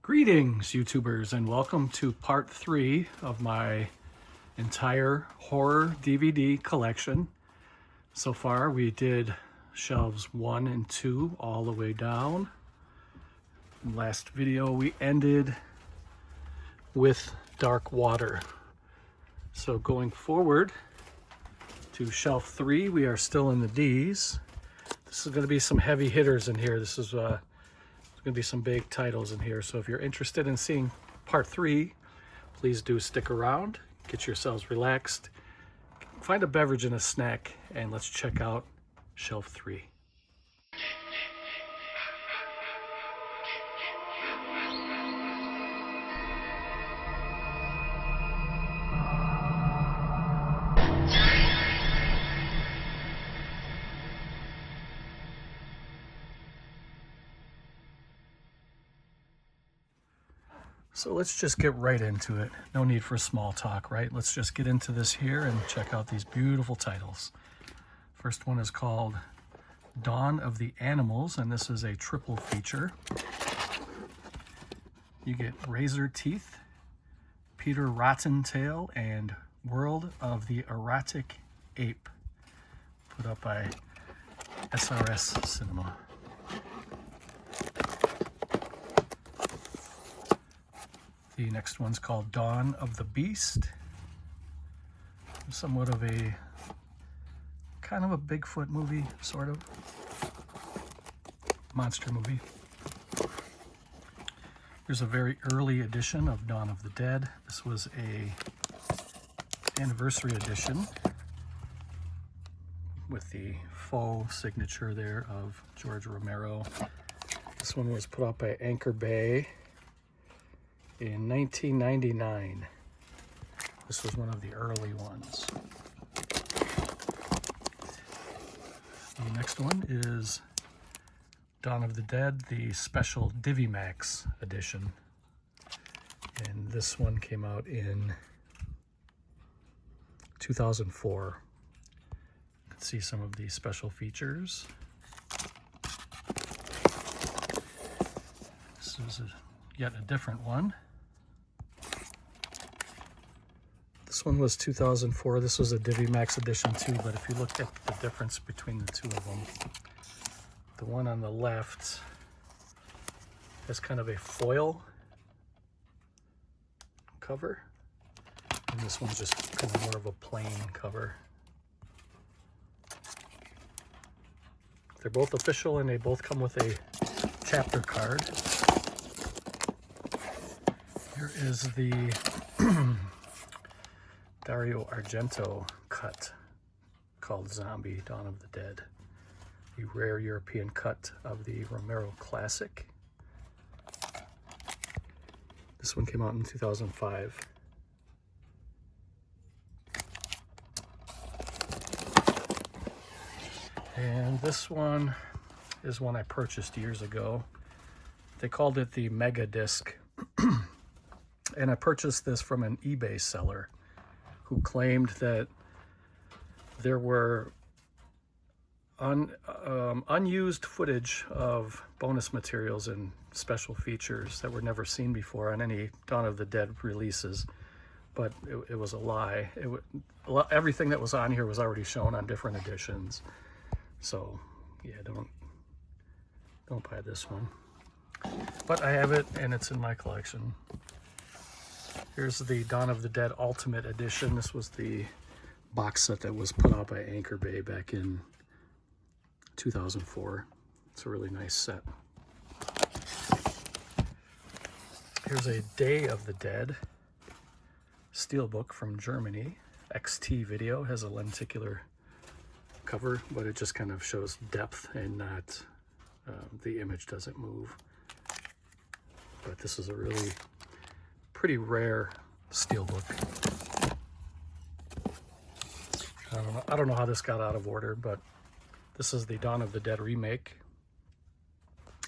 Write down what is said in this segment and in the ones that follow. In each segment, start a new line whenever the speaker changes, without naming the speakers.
Greetings, YouTubers, and welcome to part 3 of my entire horror DVD collection. So far, we did shelves 1 and 2 all the way down. In last video, we ended with Dark Water. So going forward to shelf 3, we are still in the D's. This is going to be some heavy hitters in here. This is going to be some big titles in here. So if you're interested in seeing part 3, please do stick around, get yourselves relaxed, find a beverage and a snack, and let's check out shelf 3. So let's just get right into it. No need for small talk, right? Let's just get into this here and check out these beautiful titles. First one is called Dawn of the Animals, and this is a triple feature. You get Razor Teeth, Peter Rottentail, and World of the Erratic Ape, put up by SRS Cinema. The next one's called Dawn of the Beast. Somewhat of a, kind of a Bigfoot movie, sort of. Monster movie. Here's a very early edition of Dawn of the Dead. This was a anniversary edition with the faux signature there of George Romero. This one was put up by Anchor Bay in 1999. This was one of the early ones. The next one is Dawn of the Dead, the special DiviMax edition. And this one came out in 2004. You can see some of the special features. This is yet a different one. This one was 2004. This was a DiviMax edition too, but if you look at the difference between the two of them, the one on the left has kind of a foil cover, and this one's just kind of more of a plain cover. They're both official, and they both come with a chapter card. Here is the Dario Argento cut called Zombie Dawn of the Dead, the rare European cut of the Romero classic. This one came out in 2005. And this one is one I purchased years ago. They called it the Mega Disc. And I purchased this from an eBay seller who claimed that there were unused footage of bonus materials and special features that were never seen before on any Dawn of the Dead releases. But it was a lie. Everything that was on here was already shown on different editions. So yeah, don't buy this one. But I have it, and it's in my collection. Here's the Dawn of the Dead Ultimate Edition. This was the box set that was put out by Anchor Bay back in 2004. It's a really nice set. Here's a Day of the Dead steelbook from Germany. XT Video has a lenticular cover, but it just kind of shows depth and not, the image doesn't move. But this is a really pretty rare steelbook. I don't know how this got out of order, but this is the Dawn of the Dead remake.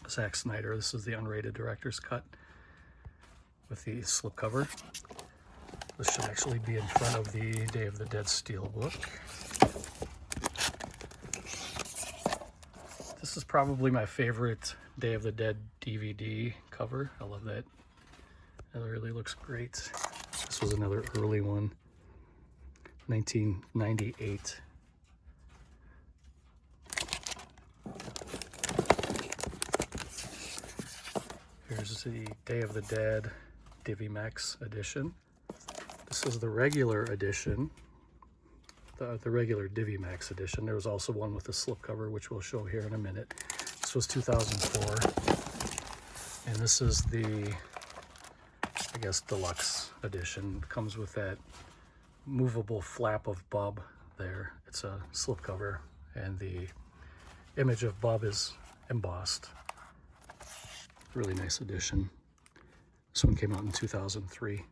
Zack Snyder. This is the unrated director's cut with the slipcover. This should actually be in front of the Day of the Dead steelbook. This is probably my favorite Day of the Dead DVD cover. I love that. It really looks great. This was another early one, 1998. Here's the Day of the Dead DiviMax edition. This is the regular edition, the regular DiviMax edition. There was also one with a slipcover, which we'll show here in a minute. This was 2004. And this is the, I guess, deluxe edition. It comes with that movable flap of Bub there. It's a slipcover, and the image of Bub is embossed. Really nice edition. This one came out in 2003.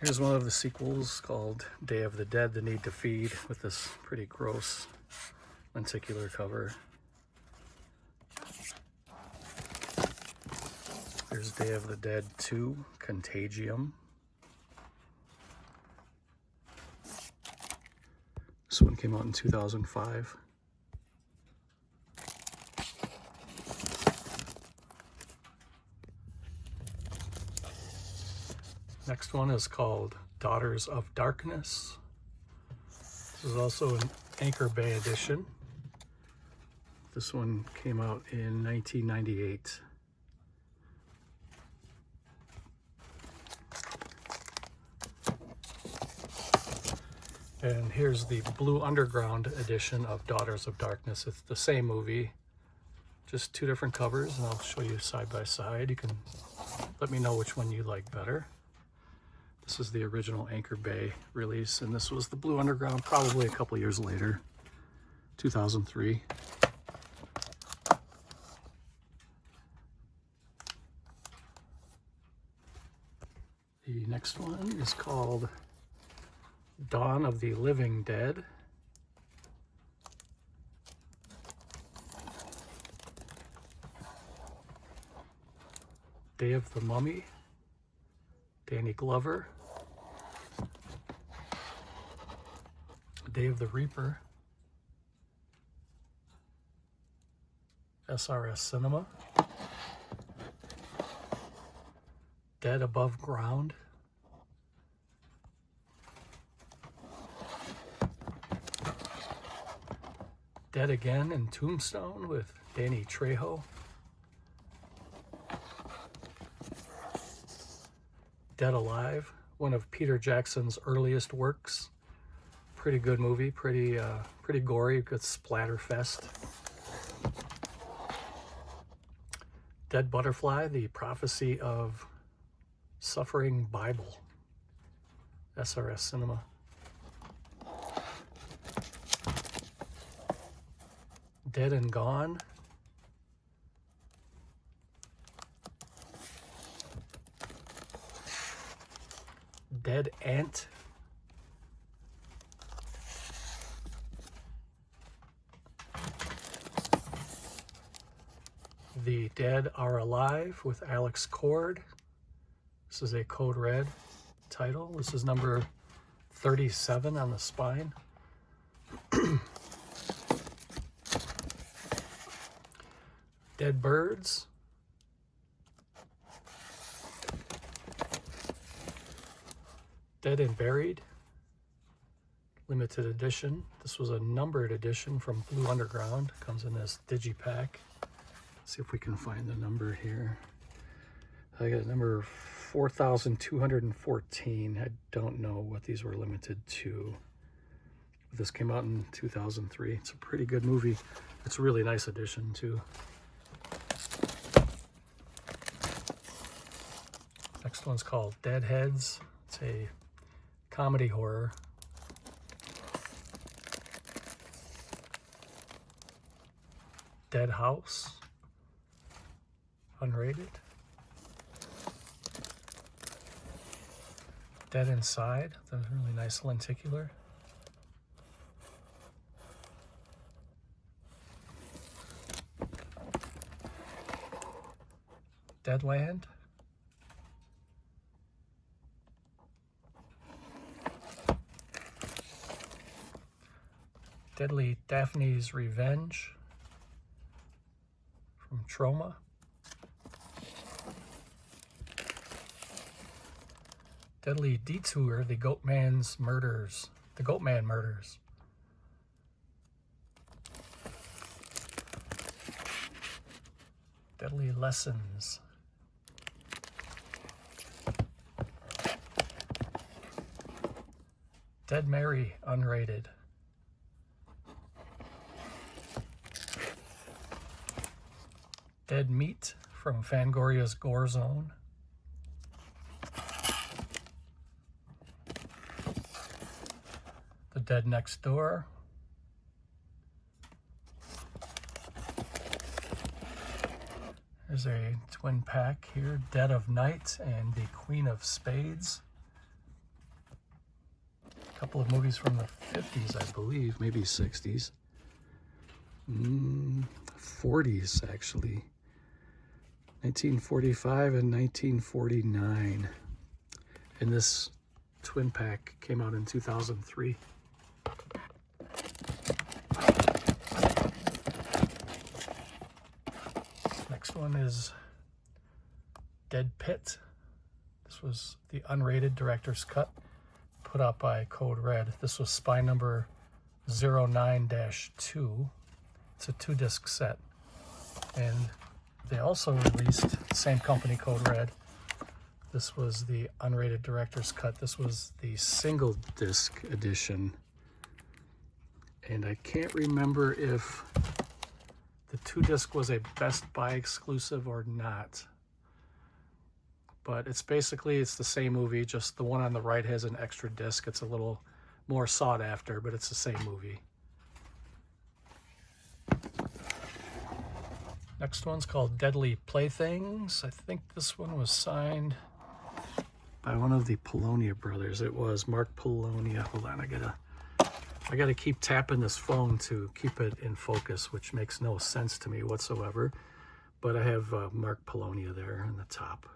Here's one of the sequels called Day of the Dead, The Need to Feed, with this pretty gross lenticular cover. Here's Day of the Dead 2, Contagium. This one came out in 2005. Next one is called Daughters of Darkness. This is also an Anchor Bay edition. This one came out in 1998. And here's the Blue Underground edition of Daughters of Darkness. It's the same movie, just two different covers, and I'll show you side by side. You can let me know which one you like better. This is the original Anchor Bay release, and this was the Blue Underground probably a couple years later, 2003. The next one is called Dawn of the Living Dead. Day of the Mummy, Danny Glover. Day of the Reaper, SRS Cinema. Dead Above Ground. Dead Again in Tombstone with Danny Trejo. Dead Alive, one of Peter Jackson's earliest works. Pretty good movie, pretty gory, good splatter fest. Dead Butterfly, the Prophecy of Suffering Bible, SRS Cinema. Dead and Gone. Dead Ant. The Dead Are Alive with Alex Cord. This is a Code Red title. This is number 37 on the spine. Dead Birds. Dead and Buried, limited edition. This was a numbered edition from Blue Underground. Comes in this digipack. See if we can find the number here. I got number 4,214. I don't know what these were limited to. This came out in 2003. It's a pretty good movie. It's a really nice edition too. Next one's called Deadheads. It's a comedy horror. Dead House, unrated. Dead Inside, that's a really nice lenticular. Deadland. Deadly Daphne's Revenge from Trauma. Deadly Detour, The Goatman Murders. Deadly Lessons. Dead Mary, unrated. Dead Meat from Fangoria's Gore Zone. The Dead Next Door. There's a twin pack here, Dead of Night and The Queen of Spades. A couple of movies from the 50s, I believe, maybe 60s. 40s, actually. 1945 and 1949. And this twin pack came out in 2003. Next one is Dead Pit. This was the unrated director's cut put out by Code Red. This was spy number 09-2. It's a 2-disc set. And they also released, same company, Code Red. This was the unrated director's cut. This was the single disc edition. And I can't remember if the 2-disc was a Best Buy exclusive or not. But it's basically the same movie, just the one on the right has an extra disc. It's a little more sought after, but it's the same movie. Next one's called Deadly Playthings. I think this one was signed by one of the Polonia brothers. It was Mark Polonia. Hold on, I gotta keep tapping this phone to keep it in focus, which makes no sense to me whatsoever. But I have Mark Polonia there on the top.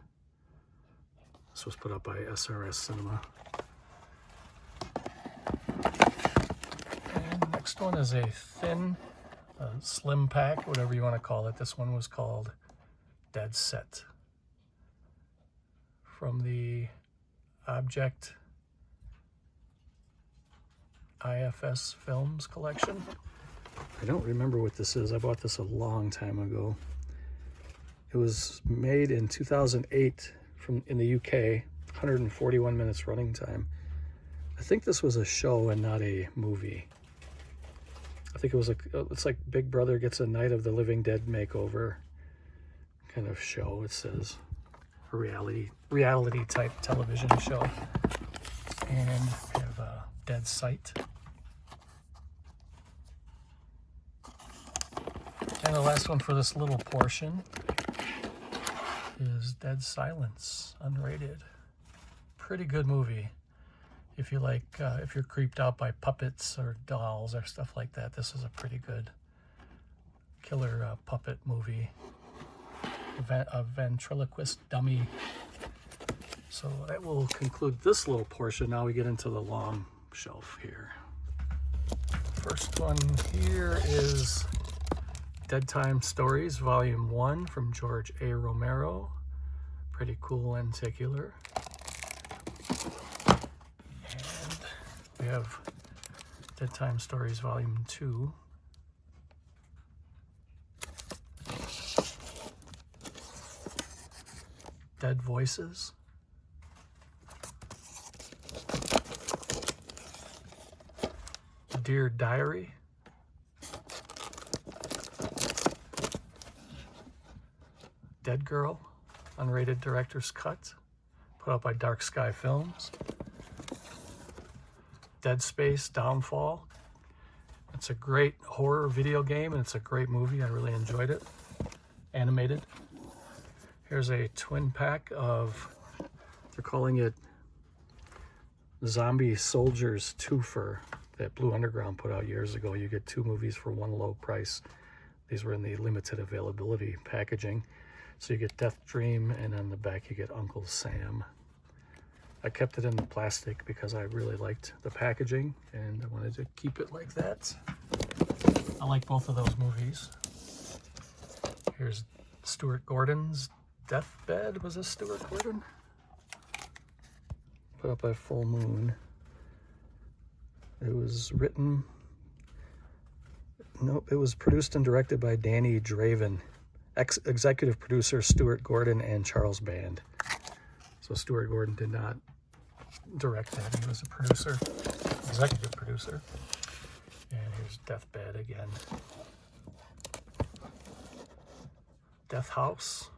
This was put up by SRS Cinema. And next one is a thin, slim pack, whatever you want to call it. This one was called Dead Set. From the Object IFS Films collection. I don't remember what this is. I bought this a long time ago. It was made in 2008 in the UK, 141 minutes running time. I think this was a show and not a movie. I think it was it's like Big Brother gets a Night of the Living Dead makeover kind of show. It says a reality type television show. And we have a Dead Sight. And the last one for this little portion is Dead Silence, unrated. Pretty good movie. If you like, if you're creeped out by puppets or dolls or stuff like that, this is a pretty good killer puppet movie. A ventriloquist dummy. So that will conclude this little portion. Now we get into the long shelf here. First one here is Dead Time Stories, Volume 1 from George A. Romero. Pretty cool lenticular. And we have Dead Time Stories, Volume 2. Dead Voices. Dear Diary. Dead Girl, unrated director's cut, put out by Dark Sky Films. Dead Space Downfall. It's a great horror video game and it's a great movie. I really enjoyed it. Animated. Here's a twin pack of, they're calling it Zombie Soldiers Twofer that Blue Underground put out years ago. You get 2 movies for one low price. These were in the limited availability packaging. So you get Death Dream, and on the back you get Uncle Sam. I kept it in the plastic because I really liked the packaging and I wanted to keep it like that. I like both of those movies. Here's Stuart Gordon's Deathbed. Was this Stuart Gordon? Put up by Full Moon. It was written, nope, it was produced and directed by Danny Draven. Executive producer Stuart Gordon and Charles Band. So Stuart Gordon did not direct that. He was a producer, executive producer. And here's Deathbed again. Death House,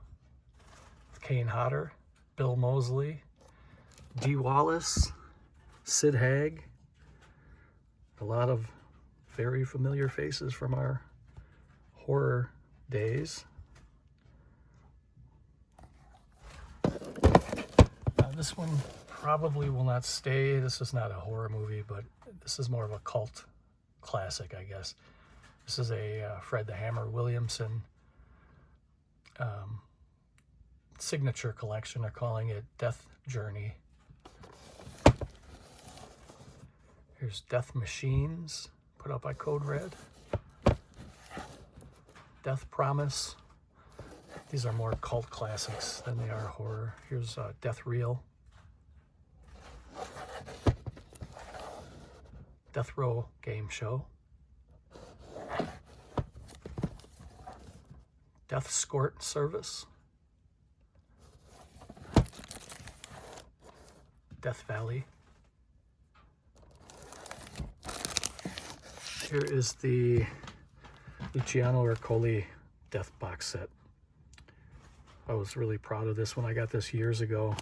Kane Hodder, Bill Moseley, Dee Wallace, Sid Haig. A lot of very familiar faces from our horror days. This one probably will not stay. This is not a horror movie, but this is more of a cult classic, I guess. This is a Fred the Hammer Williamson signature collection. They're calling it Death Journey. Here's Death Machines, put out by Code Red. Death Promise. These are more cult classics than they are horror. Here's Death Reel. Death Row Game Show. Death Escort Service. Death Valley. Here is the Luciano Ercoli Death box set. I was really proud of this when I got this years ago.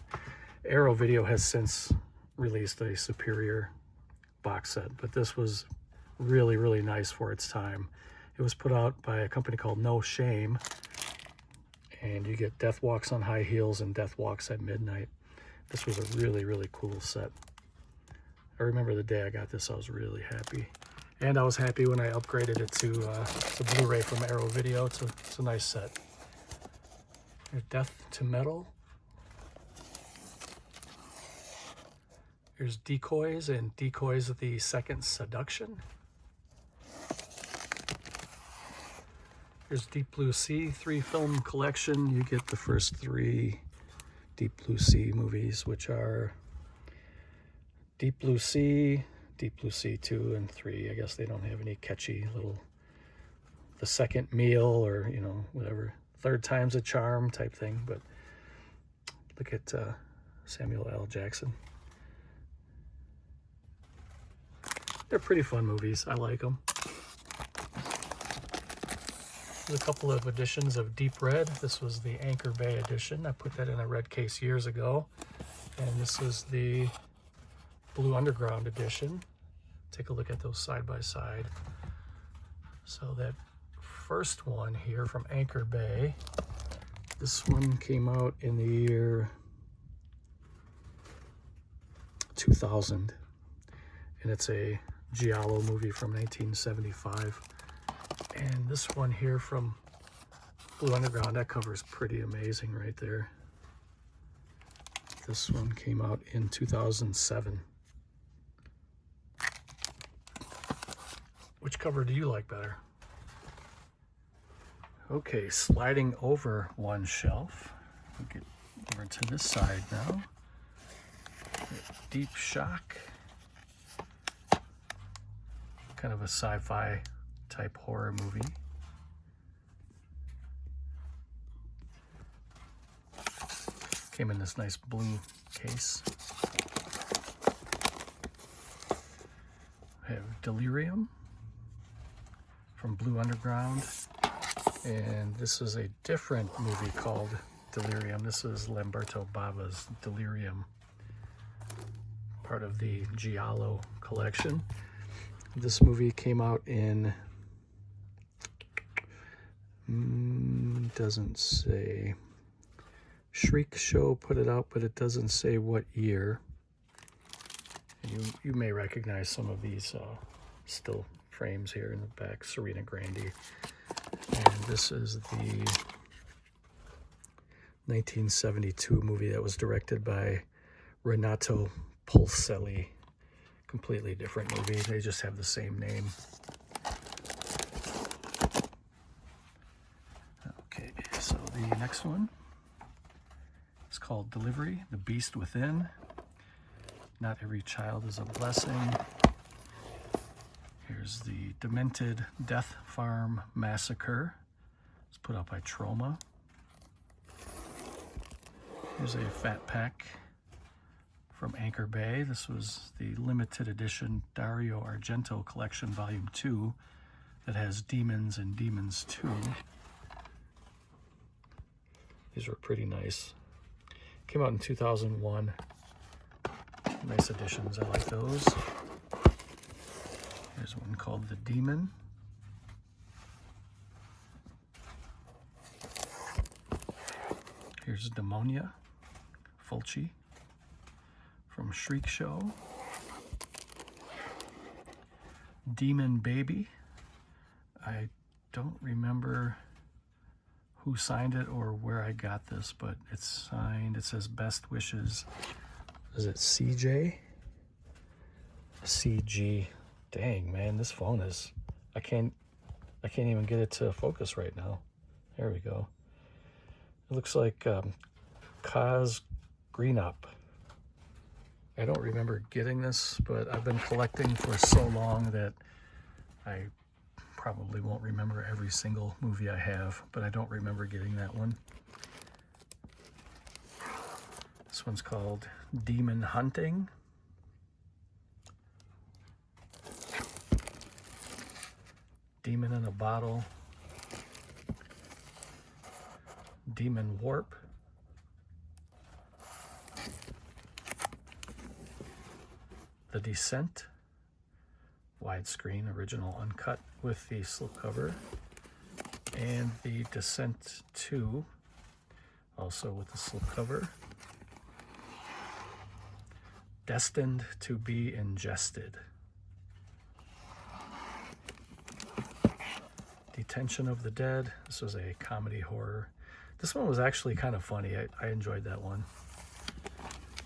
Arrow Video has since released a superior box set, but this was really, really nice for its time. It was put out by a company called No Shame, and you get Death Walks on High Heels and Death Walks at Midnight. This was a really, really cool set. I remember the day I got this, I was really happy. And I was happy when I upgraded it to the Blu-ray from Arrow Video. It's a nice set. Here's Death to Metal. Here's Decoys and Decoys of the Second Seduction. Here's Deep Blue Sea 3-film collection. You get the first 3 Deep Blue Sea movies, which are Deep Blue Sea 2 and 3. I guess they don't have any catchy little, the second meal or, you know, whatever, third time's a charm type thing. But look at Samuel L. Jackson. They're pretty fun movies. I like them. There's a couple of editions of Deep Red. This was the Anchor Bay edition. I put that in a red case years ago. And this is the Blue Underground edition. Take a look at those side by side. So that first one here from Anchor Bay, this one came out in the year 2000. And it's a Giallo movie from 1975. And this one here from Blue Underground, that cover is pretty amazing right there. This one came out in 2007. Which cover do you like better? Okay, sliding over one shelf. We'll get over to this side now. Deep Shock. Kind of a sci-fi type horror movie. Came in this nice blue case. I have Delirium from Blue Underground, and this is a different movie called Delirium. This is Lamberto Bava's Delirium, part of the Giallo collection. This movie came out in, doesn't say. Shriek Show put it out, but it doesn't say what year. And you may recognize some of these still frames here in the back. Serena Grandi. And this is the 1972 movie that was directed by Renato Pulselli. Completely different movie. They just have the same name. Okay, so the next one is called Delivery, The Beast Within. Not every child is a blessing. Here's the Demented Death Farm Massacre. It's put out by Troma. Here's a Fat Pack from Anchor Bay. This was the limited edition Dario Argento collection, volume 2, that has Demons and Demons 2. These were pretty nice. Came out in 2001. Nice editions, I like those. Here's one called The Demon. Here's Demonia, Fulci, from Shriek Show. Demon Baby. I don't remember who signed it or where I got this, but it's signed. It says Best Wishes. Is it CJ? CG. Dang, man, this phone is... I can't even get it to focus right now. There we go. It looks like Kaz Greenup. I don't remember getting this, but I've been collecting for so long that I probably won't remember every single movie I have, but I don't remember getting that one. This one's called Demon Hunting. Demon in a Bottle. Demon Warp. The Descent. Widescreen, original uncut with the slipcover. And The Descent 2, also with the slipcover. Destined to be Ingested. Detention of the Dead. This was a comedy horror. This one was actually kind of funny. I enjoyed that one.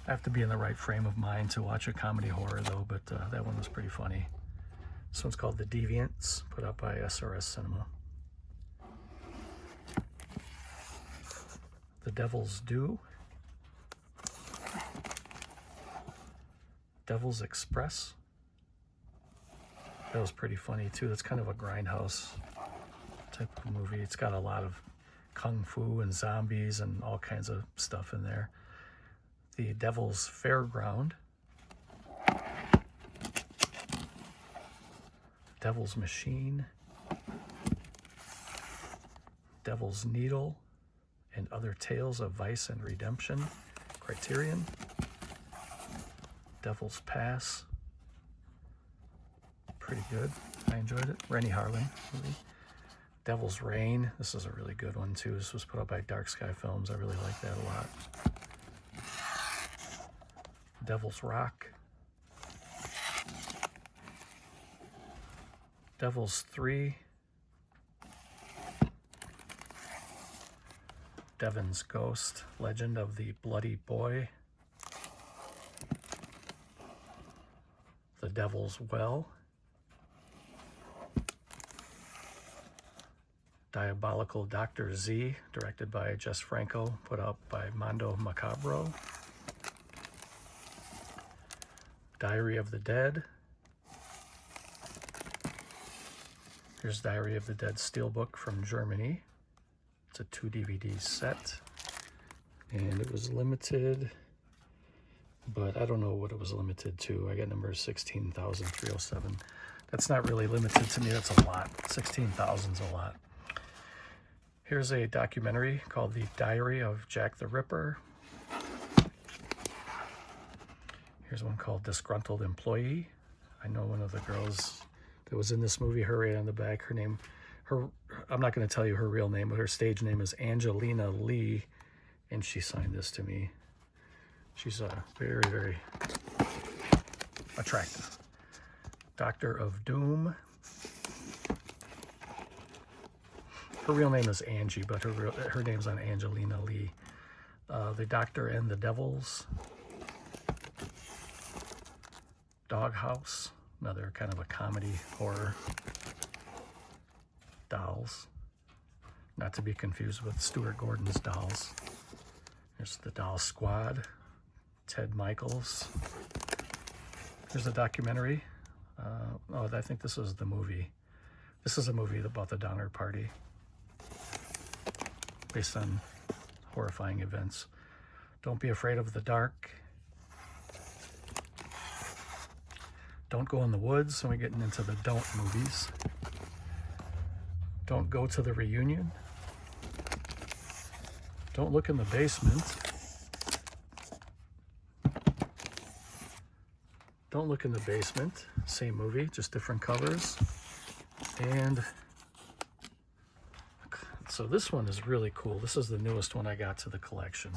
I have to be in the right frame of mind to watch a comedy horror though, but that one was pretty funny. This one's called The Deviants, put out by SRS Cinema. The Devil's Due. Devil's Express. That was pretty funny too. That's kind of a grindhouse type of movie. It's got a lot of kung fu and zombies and all kinds of stuff in there. The Devil's Fairground. Devil's Machine. Devil's Needle and Other Tales of Vice and Redemption. Criterion. Devil's Pass. Pretty good. I enjoyed it. Rennie Harlan movie. Devil's Reign. This is a really good one too. This was put out by Dark Sky Films. I really like that a lot. Devil's Rock. Devil's 3. Devon's Ghost. Legend of the Bloody Boy. The Devil's Well. Diabolical Dr. Z, directed by Jess Franco, put out by Mondo Macabro. Diary of the Dead. Here's Diary of the Dead Steelbook from Germany. It's a 2 DVD set. And it was limited, but I don't know what it was limited to. I got number 16,307. That's not really limited to me. That's a lot. 16,000's a lot. Here's a documentary called The Diary of Jack the Ripper. Here's one called Disgruntled Employee. I know one of the girls that was in this movie, her right on the back. I'm not going to tell you her real name, but her stage name is Angelina Lee, and she signed this to me. She's very, very attractive. Doctor of Doom. Her real name is Angie, but her name's on Angelina Lee. The Doctor and the Devils. Doghouse, another kind of a comedy horror. Dolls, not to be confused with Stuart Gordon's Dolls. There's the Doll Squad, Ted Michaels. There's a documentary. Oh, I think this is the movie. This is a movie about the Donner Party, based on horrifying events. Don't Be Afraid of the Dark. Don't Go in the Woods. So we're getting into the don't movies. Don't Go to the Reunion. Don't Look in the Basement. Don't Look in the Basement. Same movie, just different covers. And so this one is really cool. This is the newest one I got to the collection.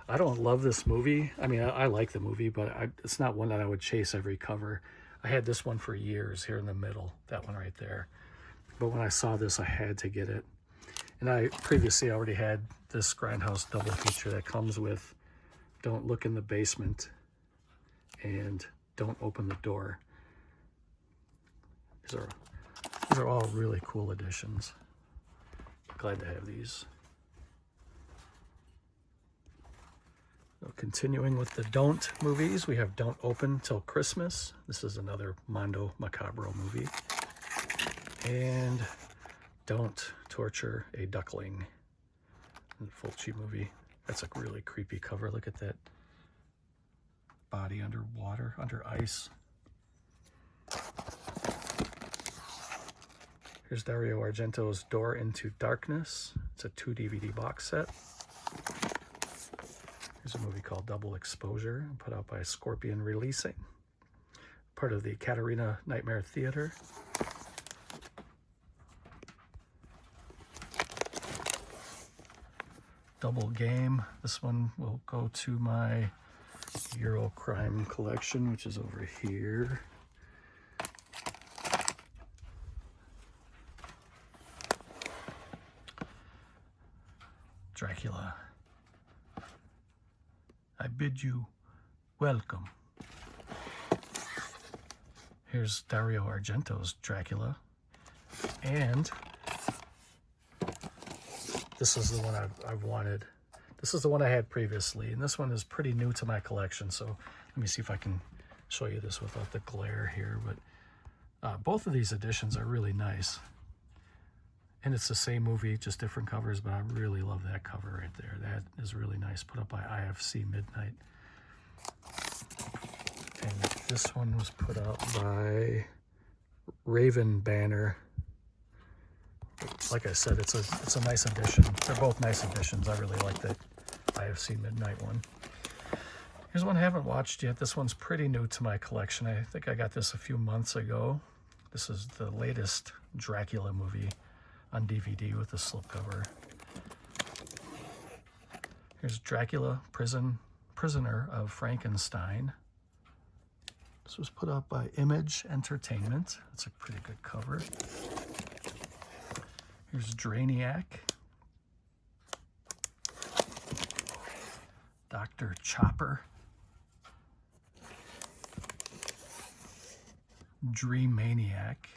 I don't love this movie. I mean, I like the movie, but it's not one that I would chase every cover. I had this one for years here in the middle, that one right there. But when I saw this, I had to get it. And I previously already had this Grindhouse double feature that comes with Don't Look in the Basement and Don't Open the Door. These are all really cool editions. Glad to have these. So continuing with the don't movies, we have Don't Open Till Christmas. This is another Mondo Macabro movie. And Don't Torture a Duckling. The Fulci movie. That's a really creepy cover. Look at that body underwater, under ice. Here's Dario Argento's Door into Darkness. It's a 2 DVD box set. Here's a movie called Double Exposure, put out by Scorpion Releasing, part of the Katarina Nightmare Theater. Double Game. This one will go to my Euro Crime collection, which is over here. Dracula. I bid you welcome. Here's Dario Argento's Dracula. And this is the one I've wanted. This is the one I had previously, and this one is pretty new to my collection, so let me see if I can show you this without the glare here. But both of these editions are really nice. And it's the same movie, just different covers, but I really love that cover right there. That is really nice, put up by IFC Midnight. And this one was put out by Raven Banner. Like I said, it's a nice edition. They're both nice editions. I really like the IFC Midnight one. Here's one I haven't watched yet. This one's pretty new to my collection. I think I got this a few months ago. This is the latest Dracula movie on DVD with the slipcover. Here's Dracula, Prisoner of Frankenstein. This was put out by Image Entertainment. It's a pretty good cover. Here's Drainiac. Dr. Chopper. Dream Maniac.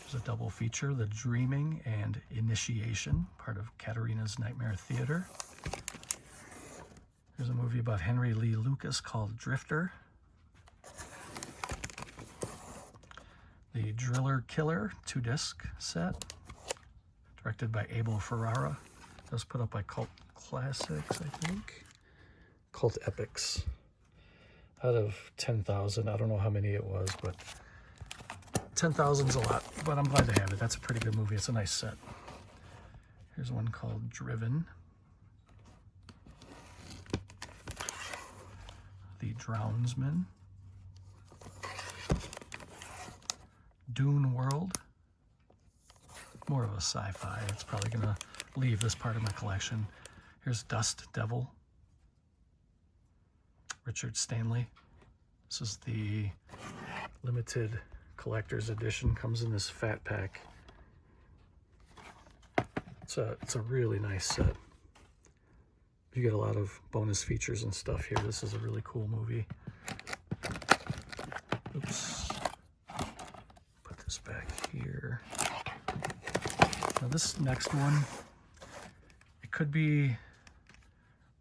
There's a double feature, The Dreaming and Initiation, part of Katarina's Nightmare Theater. There's a movie about Henry Lee Lucas called Drifter. The Driller Killer 2-disc set, directed by Abel Ferrara. That was put up by Cult Classics, I think. Cult Epics. Out of 10,000, I don't know how many it was, but 10,000's a lot, but I'm glad to have it. That's a pretty good movie. It's a nice set. Here's one called Driven. The Drownsman. Dune World. More of a sci-fi. It's probably going to leave this part of my collection. Here's Dust Devil. Richard Stanley. This is the limited collector's edition. Comes in this fat pack. It's a really nice set. You get a lot of bonus features and stuff here. This is a really cool movie. Oops. Put this back here. Now this next one, it could be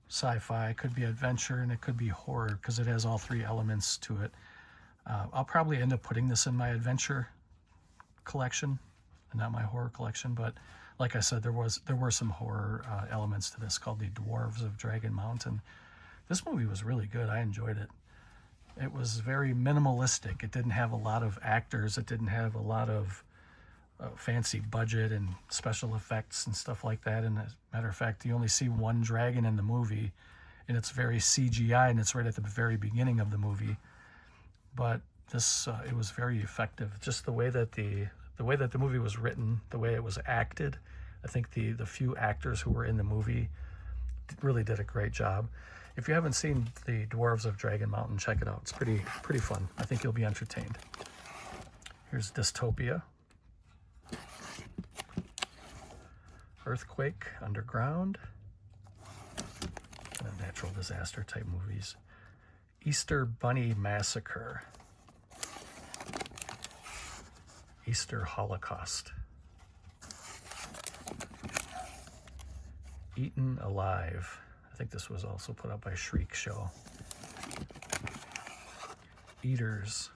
sci-fi, it could be adventure, and it could be horror because it has all three elements to it. I'll probably end up putting this in my adventure collection and not my horror collection, but like I said, there were some horror elements to this called The Dwarves of Dragon Mountain. This movie was really good. I enjoyed it. It was very minimalistic. It didn't have a lot of actors. It didn't have a lot of fancy budget and special effects and stuff like that. And as a matter of fact, you only see one dragon in the movie, and it's very CGI, and it's right at the very beginning of the movie. But this, it was very effective. Just the way that the movie was written, the way it was acted. I think the few actors who were in the movie really did a great job. If you haven't seen The Dwarves of Dragon Mountain, check it out. It's pretty fun. I think you'll be entertained. Here's Dystopia. Earthquake, Underground. Natural disaster type movies. Easter Bunny Massacre. Easter Holocaust. Eaten Alive. I think this was also put up by Shriek Show. Eaters.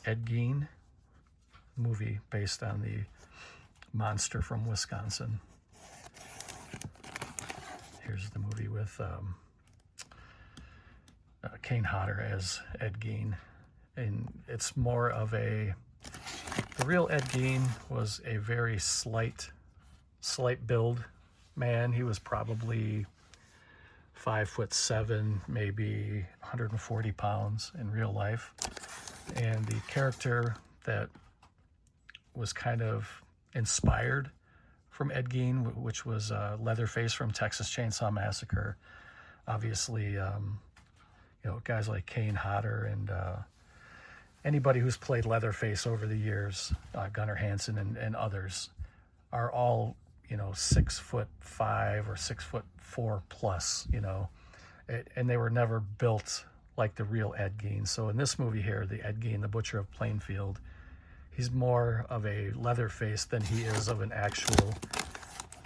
Ed Gein, movie based on the monster from Wisconsin. Here's the movie with Kane Hodder as Ed Gein. And it's more of the real Ed Gein was a very slight build man. He was probably 5'7", maybe 140 pounds in real life. And the character that was kind of inspired from Ed Gein, which was Leatherface from Texas Chainsaw Massacre. Obviously, guys like Kane Hodder and anybody who's played Leatherface over the years, Gunnar Hansen and others, are all 6'5" or 6'4" plus, and they were never built like the real Ed Gein. So in this movie here, the Ed Gein, the Butcher of Plainfield, he's more of a Leatherface than he is of an actual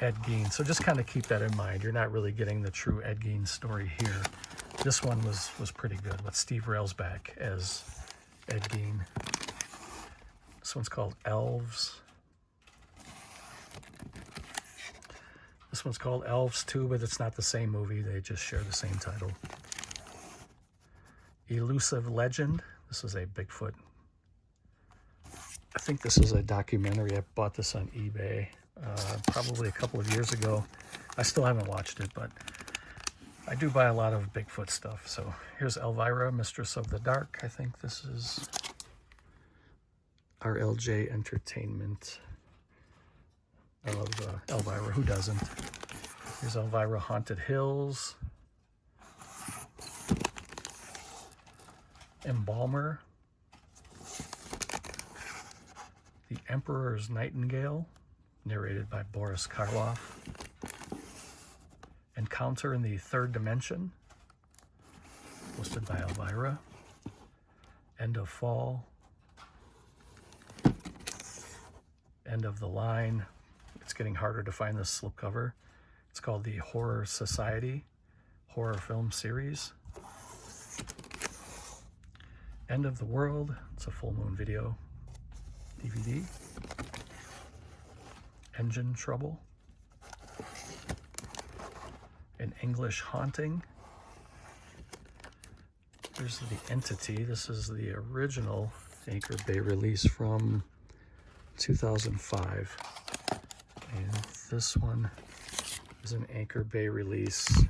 Ed Gein. So just kind of keep that in mind. You're not really getting the true Ed Gein story here. This one was pretty good with Steve Railsback as Ed Gein. This one's called Elves. This one's called Elves too, but it's not the same movie. They just share the same title. Elusive Legend. This is a Bigfoot. I think this is a documentary. I bought this on eBay probably a couple of years ago. I still haven't watched it, but I do buy a lot of Bigfoot stuff. So here's Elvira, Mistress of the Dark. I think this is RLJ Entertainment of Elvira. Who doesn't? Here's Elvira, Haunted Hills. Embalmer. The Emperor's Nightingale, narrated by Boris Karloff. Encounter in the Third Dimension, hosted by Elvira. End of Fall. End of the Line. It's getting harder to find this slipcover. It's called the Horror Society horror film series. End of the World. It's a full moon video DVD. Engine Trouble. An English Haunting. Here's The Entity. This is the original Anchor Bay release from 2005. And this one is an Anchor Bay release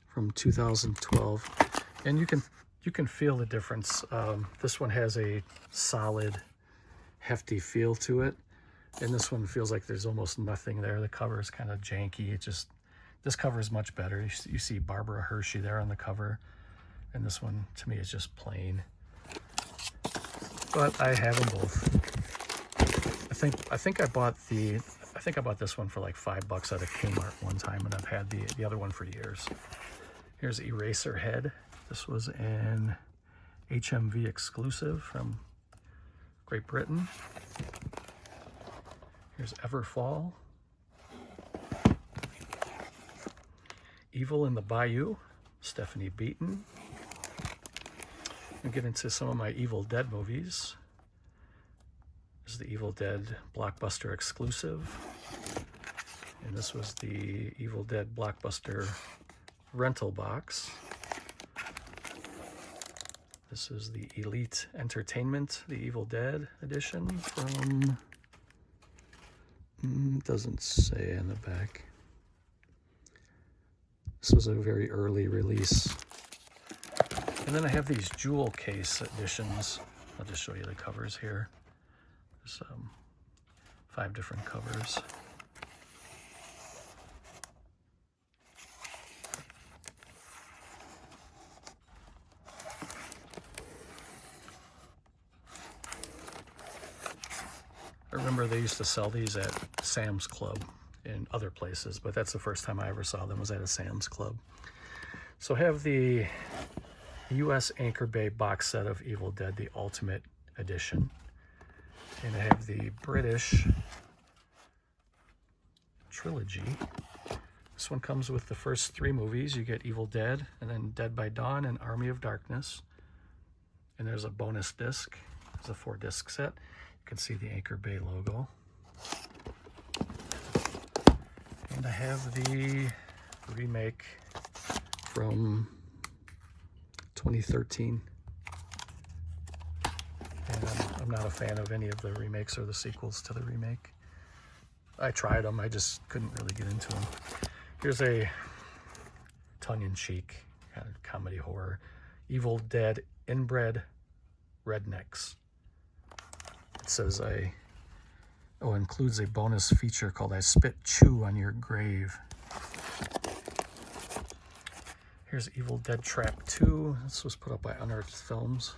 from 2012. And you can feel the difference. This one has a solid, hefty feel to it. And this one feels like there's almost nothing there. The cover is kind of janky. This cover is much better. You see Barbara Hershey there on the cover. And this one, to me, is just plain. But I have them both. I think I bought this one for like $5 at a Kmart one time, and I've had the other one for years. Here's Eraserhead. This was an HMV exclusive from Great Britain. Here's Everfall. Evil in the Bayou, Stephanie Beaton. I'll get into some of my Evil Dead movies. This is the Evil Dead Blockbuster exclusive. And this was the Evil Dead Blockbuster rental box. This is the Elite Entertainment, the Evil Dead edition from, doesn't say in the back. This was a very early release. And then I have these jewel case editions. I'll just show you the covers here. There's 5 different covers. I remember they used to sell these at Sam's Club in other places, but that's the first time I ever saw them, was at a Sam's Club. So I have the US Anchor Bay box set of Evil Dead, the Ultimate Edition. And I have the British trilogy. This one comes with the first 3 movies. You get Evil Dead, and then Dead by Dawn and Army of Darkness. And there's a bonus disc. It's a 4-disc set. You can see the Anchor Bay logo. And I have the remake from 2013. And I'm not a fan of any of the remakes or the sequels to the remake. I tried them, I just couldn't really get into them. Here's a tongue-in-cheek kind of comedy horror. Evil Dead Inbred Rednecks. It says includes a bonus feature called I Spit Chew on Your Grave. Here's Evil Dead Trap 2. This was put up by Unearthed Films.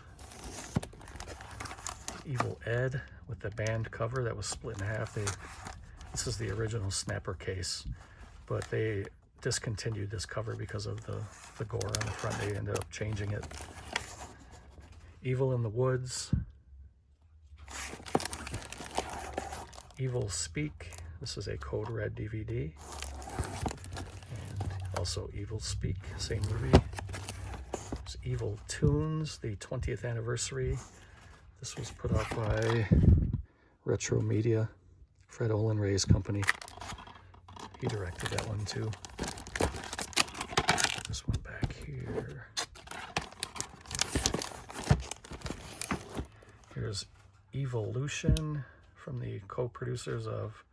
Evil Ed with the band cover that was split in half. This is the original snapper case, but they discontinued this cover because of the gore on the front. They ended up changing it. Evil in the Woods. Evil Speak. This is a Code Red DVD. And also Evil Speak, same movie. There's Evil Tunes, the 20th anniversary. This was put out by Retro Media, Fred Olen Ray's company. He directed that one too. This one back here. Here's Evolution from the co-producers of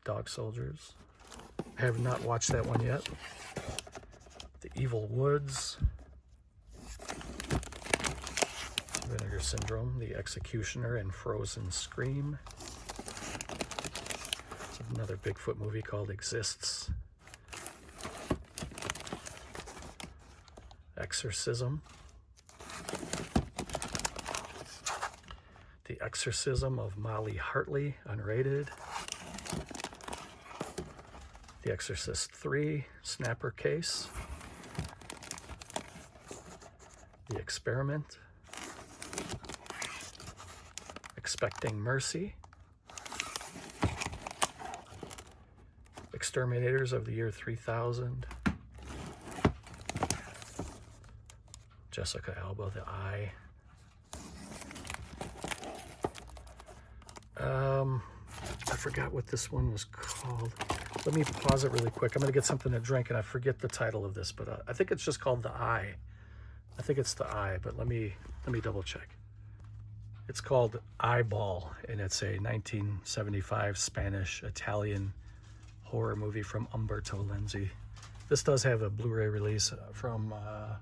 Dog Soldiers. I have not watched that one yet. The Evil Woods. Vinegar Syndrome, The Executioner, and Frozen Scream. It's another Bigfoot movie called Exists. Exorcism. The Exorcism of Molly Hartley, unrated. The Exorcist 3, Snapper Case. The Experiment. Expecting Mercy. Exterminators of the Year 3000. Jessica Alba, The Eye. I forgot what this one was called. Let me pause it really quick. I'm going to get something to drink, and I forget the title of this, but I think it's just called The Eye. I think it's The Eye, but let me double check. It's called Eyeball, and it's a 1975 Spanish-Italian horror movie from Umberto Lenzi. This does have a Blu-ray release from, I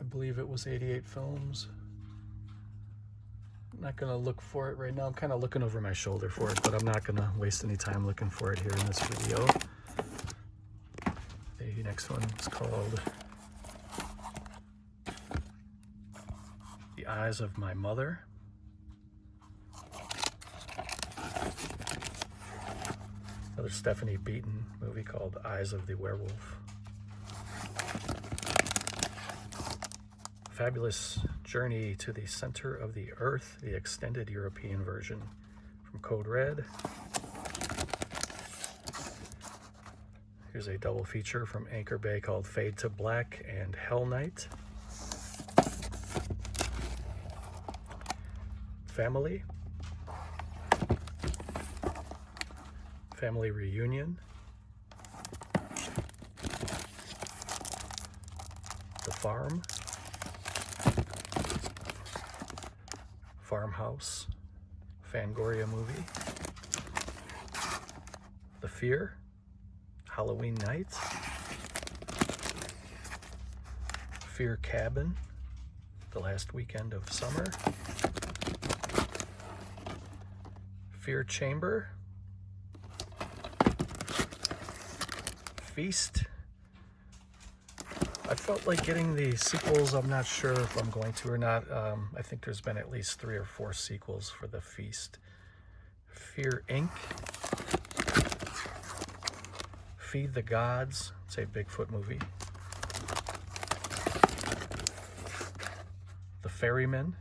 believe it was 88 Films. I'm not going to look for it right now. I'm kind of looking over my shoulder for it, but I'm not going to waste any time looking for it here in this video. The next one is called The Eyes of My Mother. Another Stephanie Beaton movie called Eyes of the Werewolf. Fabulous Journey to the Center of the Earth, the extended European version from Code Red. Here's a double feature from Anchor Bay called Fade to Black and Hell Night. Family. Family Reunion. The Farm. Farmhouse. Fangoria movie. The Fear. Halloween Night. Fear Cabin. The Last Weekend of Summer. Fear Chamber. Feast. I felt like getting the sequels. I'm not sure if I'm going to or not. I think there's been at least 3 or 4 sequels for the Feast. Fear Inc. Feed the Gods. It's a Bigfoot movie. The Ferryman.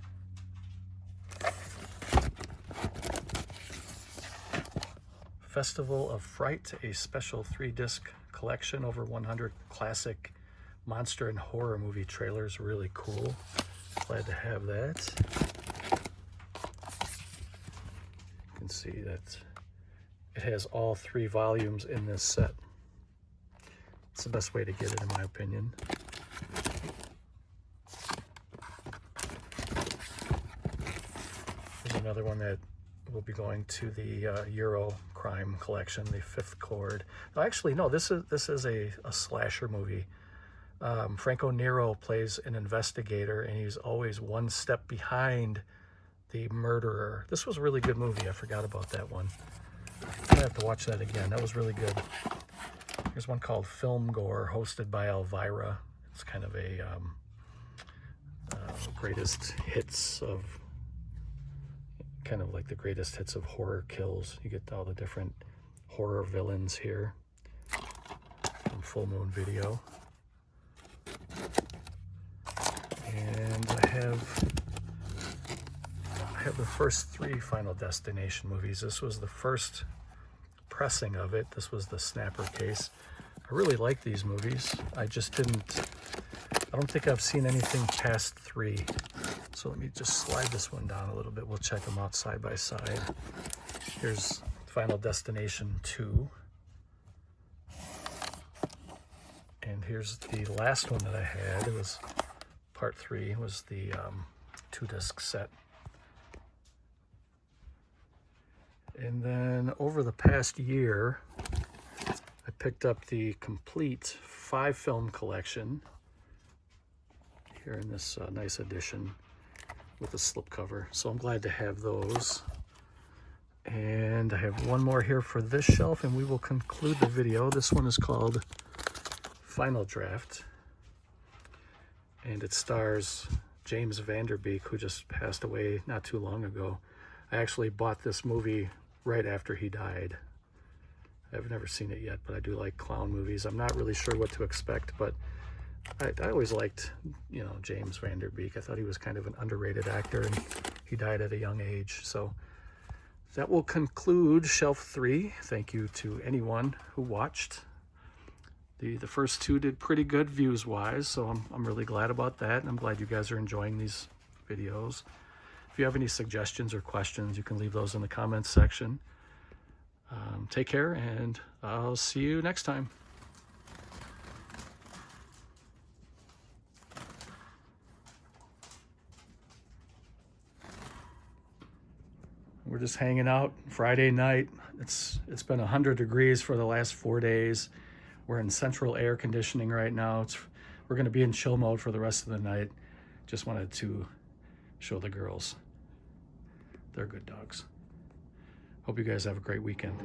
Festival of Fright, a special 3-disc collection, over 100 classic monster and horror movie trailers. Really cool. Glad to have that. You can see that it has all 3 volumes in this set. It's the best way to get it, in my opinion. There's another one that will be going to the Euro crime collection, the 5th Chord. No, actually, no, this is a slasher movie. Franco Nero plays an investigator, and he's always one step behind the murderer. This was a really good movie. I forgot about that one. I have to watch that again. That was really good. Here's one called Film Gore, hosted by Elvira. It's kind of a greatest hits of, kind of like the greatest hits of horror kills. You get all the different horror villains here from Full Moon Video. And I have the first 3 Final Destination movies. This was the first pressing of it. This was the Snapper case. I really like these movies. I don't think I've seen anything past 3. So let me just slide this one down a little bit. We'll check them out side by side. Here's Final Destination 2. And here's the last one that I had. It was part 3. It was the 2-disc set. And then over the past year, I picked up the complete 5-film collection here in this nice edition with a slipcover. So I'm glad to have those. And I have one more here for this shelf, and we will conclude the video. This one is called Final Draft, and it stars James Van Der Beek, who just passed away not too long ago. I actually bought this movie right after he died. I've never seen it yet, but I do like clown movies. I'm not really sure what to expect, but I always liked, James Van Der Beek. I thought he was kind of an underrated actor, and he died at a young age. So that will conclude Shelf 3. Thank you to anyone who watched. The first 2 did pretty good views-wise, so I'm really glad about that, and I'm glad you guys are enjoying these videos. If you have any suggestions or questions, you can leave those in the comments section. Take care, and I'll see you next time. We're just hanging out Friday night. It's been 100 degrees for the last 4 days. We're in central air conditioning right now. We're going to be in chill mode for the rest of the night. Just wanted to show the girls. They're good dogs. Hope you guys have a great weekend.